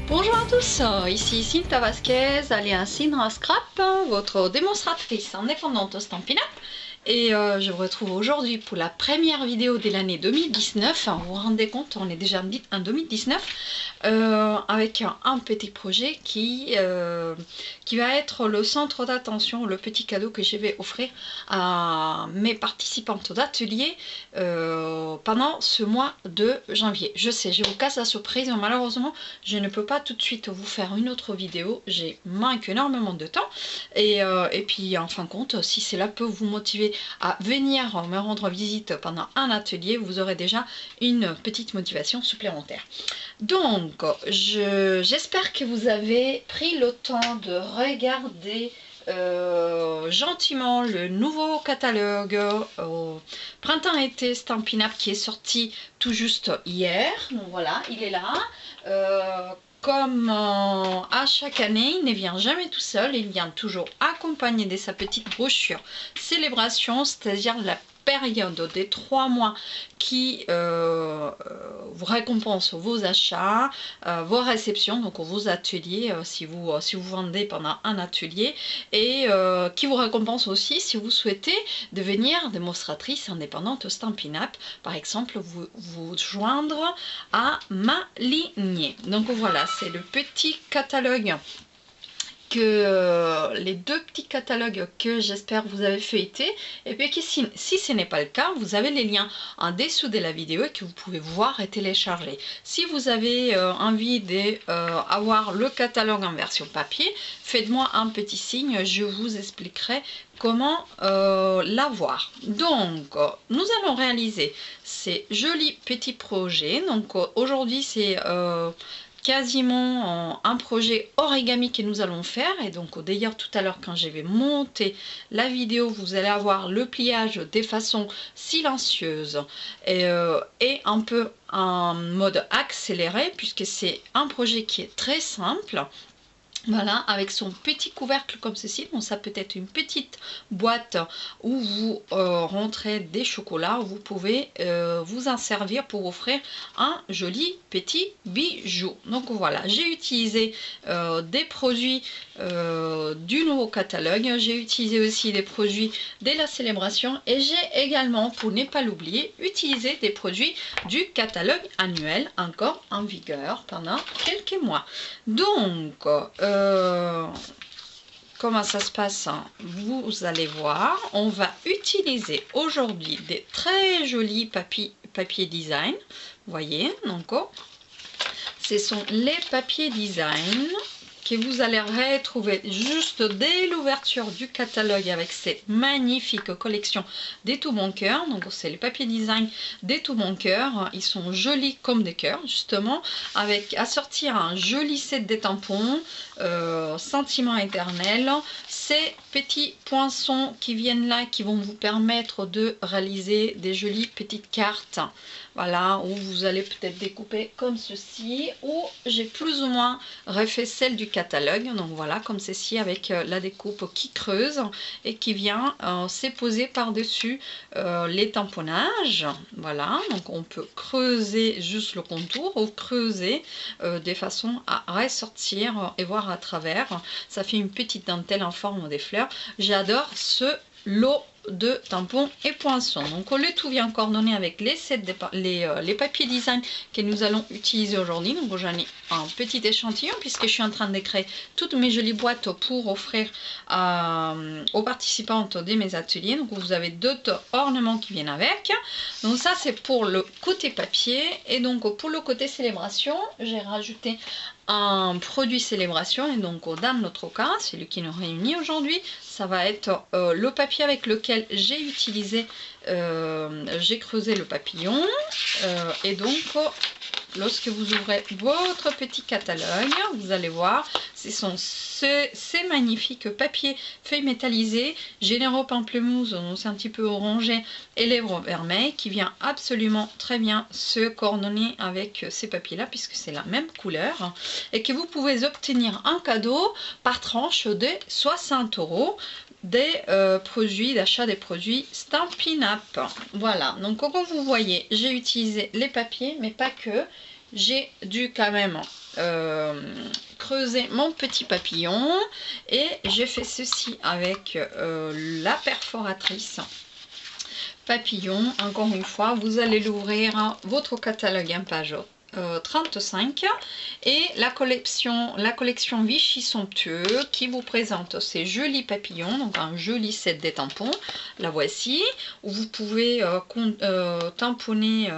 Bonjour à tous, ici Cinta Vasquez alias Cinra Scrap, votre démonstratrice indépendante Stampin' Up. Et je vous retrouve aujourd'hui pour la première vidéo de l'année 2019. Vous vous rendez compte, on est déjà en 2019, avec un petit projet qui va être le centre d'attention, le petit cadeau que je vais offrir à mes participantes d'atelier pendant ce mois de janvier. Je sais, je vous casse la surprise, mais malheureusement, je ne peux pas tout de suite vous faire une autre vidéo. J'ai manque énormément de temps. Et puis, en fin de compte, si cela peut vous motiver à venir me rendre visite pendant un atelier, vous aurez déjà une petite motivation supplémentaire. Donc, j'espère que vous avez pris le temps de regarder gentiment le nouveau catalogue printemps-été Stampin' Up qui est sorti tout juste hier. Donc voilà, il est là. Comme à chaque année, il ne vient jamais tout seul, il vient toujours accompagné de sa petite brochure célébration, c'est-à-dire la période des 3 mois qui vous récompense vos achats, vos réceptions, donc vos ateliers si vous vendez pendant un atelier, et qui vous récompense aussi si vous souhaitez devenir démonstratrice indépendante Stampin' Up, par exemple vous joindre à ma lignée. Donc voilà, c'est le petit catalogue les deux petits catalogues que j'espère vous avez feuilleté, et puis que si ce n'est pas le cas, vous avez les liens en dessous de la vidéo et que vous pouvez voir et télécharger. Si vous avez envie d'avoir le catalogue en version papier, faites-moi un petit signe, je vous expliquerai comment l'avoir. Donc nous allons réaliser ces jolis petits projets. Donc aujourd'hui c'est quasiment un projet origami que nous allons faire, et donc d'ailleurs tout à l'heure quand je vais monter la vidéo, vous allez avoir le pliage des façons silencieuses et un peu en mode accéléré, puisque c'est un projet qui est très simple. Voilà, avec son petit couvercle comme ceci. Donc ça peut être une petite boîte où vous rentrez des chocolats. Vous pouvez vous en servir pour offrir un joli petit bijou. Donc voilà, j'ai utilisé des produits du nouveau catalogue. J'ai utilisé aussi des produits de la célébration, et j'ai également, pour ne pas l'oublier, utilisé des produits du catalogue annuel encore en vigueur pendant quelques mois. Donc comment ça se passe, vous allez voir. On va utiliser aujourd'hui des très jolis papiers design. Vous voyez, donc ce sont les papiers design que vous allez retrouver juste dès l'ouverture du catalogue avec cette magnifique collection des Tout Bon Cœur. Donc c'est les papiers design des Tout Bon Cœur. Ils sont jolis comme des cœurs, justement, avec à sortir un joli set des tampons, sentiment éternel. Ces petits poinçons qui viennent là, qui vont vous permettre de réaliser des jolies petites cartes. Voilà, où vous allez peut-être découper comme ceci, ou j'ai plus ou moins refait celle du catalogue. Donc voilà, comme ceci, avec la découpe qui creuse et qui vient s'époser par-dessus les tamponnages. Voilà, donc on peut creuser juste le contour ou creuser de façon à ressortir et voir à travers. Ça fait une petite dentelle en forme des fleurs. J'adore ce lot de tampons et poinçons. Donc le tout vient coordonné avec les papiers design que nous allons utiliser aujourd'hui. Donc j'en ai un petit échantillon, puisque je suis en train de créer toutes mes jolies boîtes pour offrir aux participantes de mes ateliers. Donc vous avez d'autres ornements qui viennent avec. Donc ça c'est pour le côté papier, et donc pour le côté célébration, j'ai rajouté un produit célébration, et donc dans notre cas, celui qui nous réunit aujourd'hui, ça va être le papier avec lequel j'ai utilisé, j'ai creusé le papillon, et donc lorsque vous ouvrez votre petit catalogue, vous allez voir, ce sont ces magnifiques papiers feuilles métallisées, généraux pamplemousse, donc c'est un petit peu orangé, et lèvres vermeilles, qui vient absolument très bien se coordonner avec ces papiers là, puisque c'est la même couleur, et que vous pouvez obtenir un cadeau par tranche de 60 € des produits, d'achat des produits Stampin' Up. Voilà, donc comme vous voyez, j'ai utilisé les papiers, mais pas que. J'ai dû quand même creuser mon petit papillon. Et j'ai fait ceci avec la perforatrice papillon. Encore une fois, vous allez l'ouvrir, votre catalogue en page 35, et la collection Vichy Somptueux qui vous présente ces jolis papillons, donc un joli set des tampons. La voici, où vous pouvez tamponner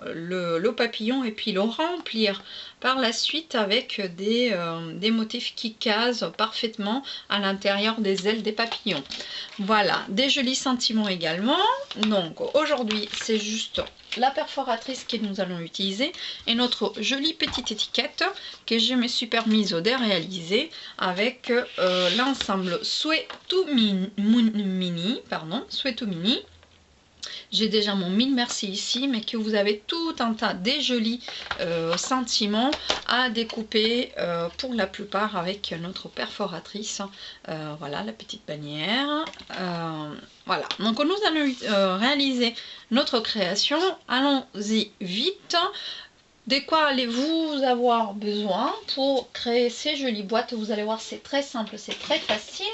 le papillon et puis le remplir par la suite avec des motifs qui casent parfaitement à l'intérieur des ailes des papillons. Voilà, des jolis sentiments également. Donc aujourd'hui c'est juste la perforatrice que nous allons utiliser et notre jolie petite étiquette que je me suis permise de réaliser avec l'ensemble Sweatou Mini, J'ai déjà mon mille merci ici, mais que vous avez tout un tas de jolis sentiments à découper pour la plupart avec notre perforatrice. Voilà la petite bannière. Voilà, donc nous allons réaliser notre création. Allons-y vite. De quoi allez-vous avoir besoin pour créer ces jolies boîtes? Vous allez voir, c'est très simple, c'est très facile.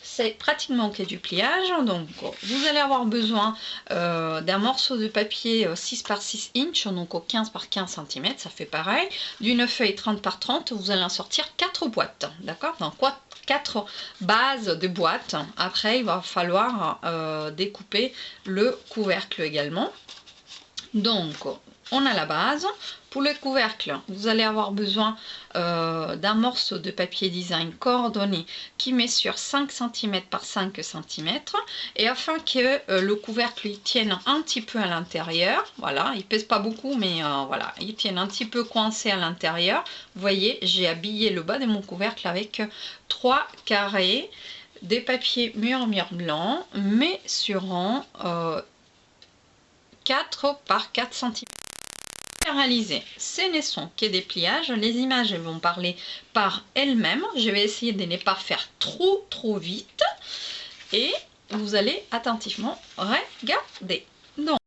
C'est pratiquement que du pliage. Donc vous allez avoir besoin d'un morceau de papier 6 par 6 inches, donc au 15 par 15 cm, ça fait pareil, d'une feuille 30 par 30. Vous allez en sortir 4 boîtes, d'accord? Donc 4 bases de boîtes. Après il va falloir découper le couvercle également. Donc on a la base. Pour le couvercle, vous allez avoir besoin d'un morceau de papier design coordonné qui mesure 5 cm par 5 cm. Et afin que le couvercle il tienne un petit peu à l'intérieur, voilà, il pèse pas beaucoup, mais voilà, il tienne un petit peu coincé à l'intérieur. Vous voyez, j'ai habillé le bas de mon couvercle avec 3 carrés des papiers murmure blanc mesurant 4 par 4 cm. Réaliser, ce ne sont que des pliages, les images vont parler par elles-mêmes. Je vais essayer de ne pas faire trop vite et vous allez attentivement regarder. Donc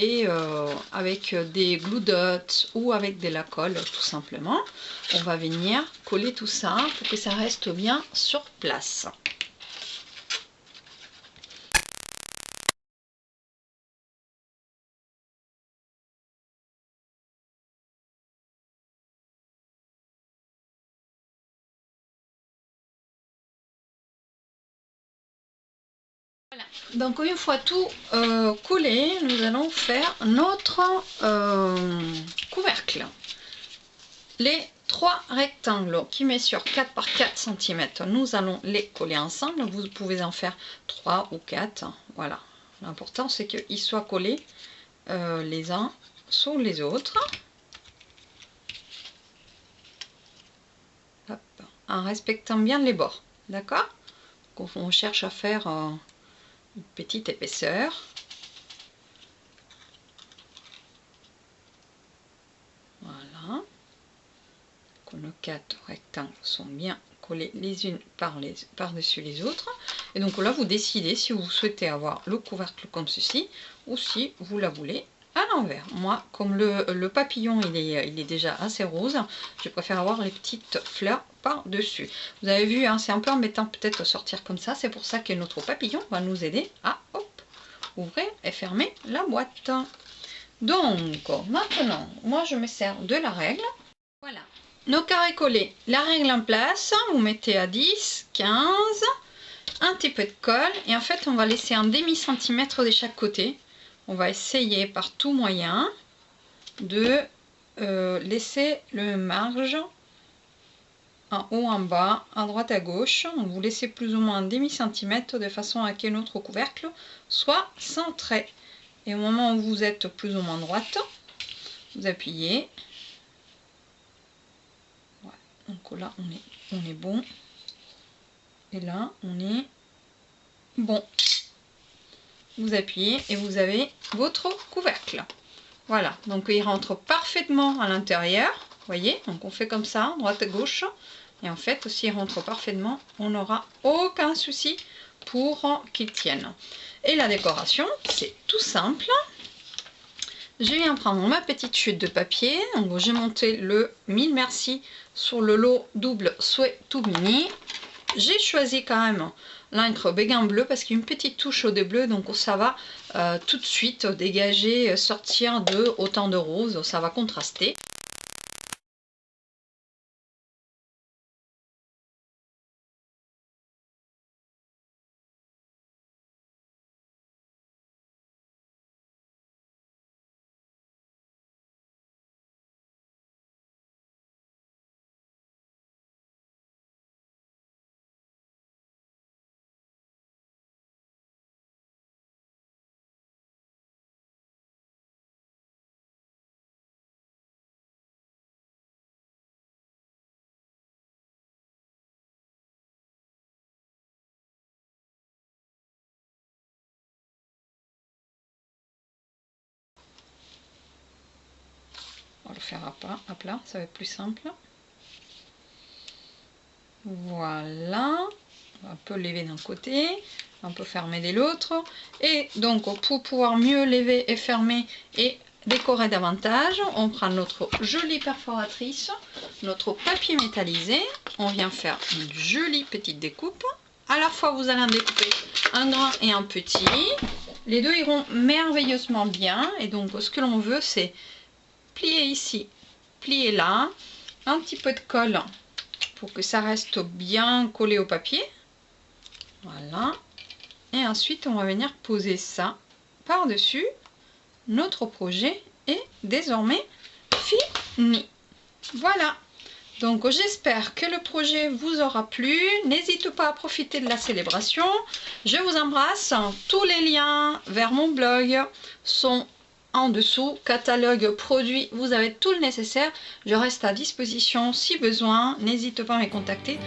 et avec des glue dots ou avec de la colle tout simplement. On va venir coller tout ça pour que ça reste bien sur place. Voilà. Donc une fois tout collé, nous allons faire notre couvercle. Les 3 rectangles qui mesurent 4 par 4 cm, nous allons les coller ensemble. Vous pouvez en faire 3 ou 4. Voilà. L'important c'est qu'ils soient collés les uns sur les autres. Hop. En respectant bien les bords. D'accord? On cherche à faire une petite épaisseur. Voilà. Que nos 4 rectangles sont bien collés les unes par-dessus les autres. Et donc là, vous décidez si vous souhaitez avoir le couvercle comme ceci ou si vous la voulez à l'envers. Moi, comme le papillon il est déjà assez rose, je préfère avoir les petites fleurs par-dessus. Vous avez vu, hein, c'est un peu embêtant peut-être sortir comme ça. C'est pour ça que notre papillon va nous aider à ouvrir et fermer la boîte. Donc, maintenant, moi je me sers de la règle. Voilà. Nos carrés collés, la règle en place, vous mettez à 10, 15, un petit peu de colle et en fait on va laisser un demi-centimètre de chaque côté. On va essayer par tout moyen de laisser le marge en haut, en bas, à droite, à gauche. Vous laissez plus ou moins un demi-centimètre de façon à que notre couvercle soit centré. Et au moment où vous êtes plus ou moins droite, vous appuyez. Voilà. Donc là, on est bon. Et là, on est bon. Vous appuyez et vous avez votre couvercle. Voilà, donc il rentre parfaitement à l'intérieur. Vous voyez, donc on fait comme ça, droite à gauche. Et en fait, s'il rentre parfaitement, on n'aura aucun souci pour qu'il tienne. Et la décoration, c'est tout simple. Je viens prendre ma petite chute de papier. Donc j'ai monté le 1000 merci sur le lot double Souhait tout mini. J'ai choisi quand même l'encre béguin bleu parce qu'il y a une petite touche de bleu, donc ça va tout de suite dégager, sortir de autant de rose, ça va contraster. On va le faire à plat, ça va être plus simple. Voilà, on va un peu lever d'un côté, un peu fermer de l'autre. Et donc pour pouvoir mieux lever et fermer et décorer davantage, on prend notre jolie perforatrice, notre papier métallisé, on vient faire une jolie petite découpe. À la fois vous allez en découper un grand et un petit. Les deux iront merveilleusement bien. Et donc ce que l'on veut, c'est plier ici, plier là, un petit peu de colle pour que ça reste bien collé au papier. Voilà. Et ensuite, on va venir poser ça par-dessus. Notre projet est désormais fini. Voilà. Donc, j'espère que le projet vous aura plu. N'hésitez pas à profiter de la célébration. Je vous embrasse. Tous les liens vers mon blog sont en dessous. Catalogue, produits, vous avez tout le nécessaire. Je reste à disposition si besoin. N'hésitez pas à me contacter.